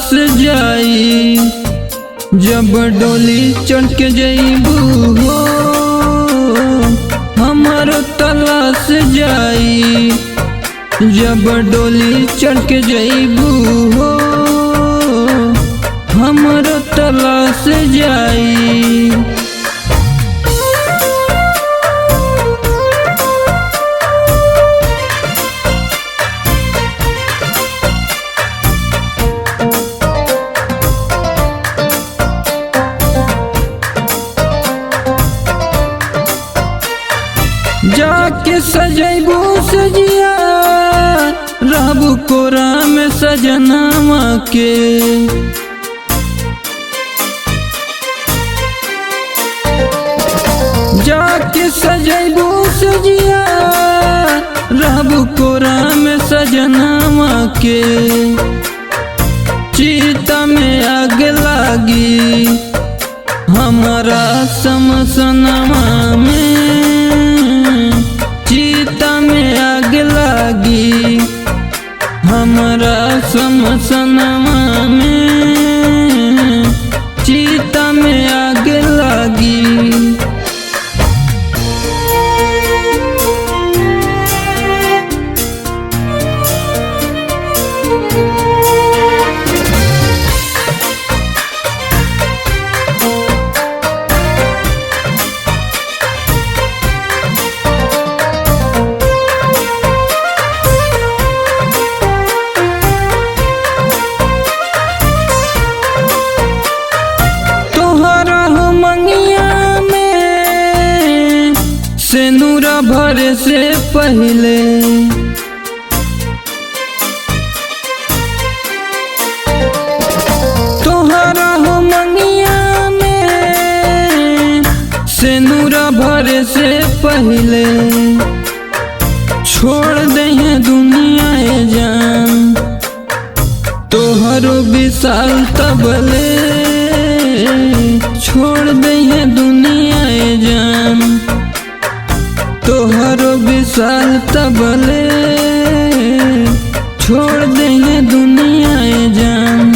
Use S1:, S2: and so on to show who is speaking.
S1: से जाई, जब डोली चढ़ के जइबू हो हमारो तलाश जाई, जब डोली चढ़ के जइबू हो हमारो तलाश जाई। जाके सजैबू सजिया रहबू कोरा में सजनामा के, जाके सजैबू सजिया रहबू कोरा में सजनामा के। चीता में आग लागी हमारा समसनमा में, चीता में आग लागी हमारा समसनमा में, चीता में आग लागी। सेनुरा भरे से पहले तोहरा हो मंगिया में, सेनुरा भरे से पहले छोड़ दे दुनिया जान तोहरो विशाल तबले, छोड़ दे दुनिया जान तोहरो विशाल तबले, छोड़ देंगे दुनिया जान।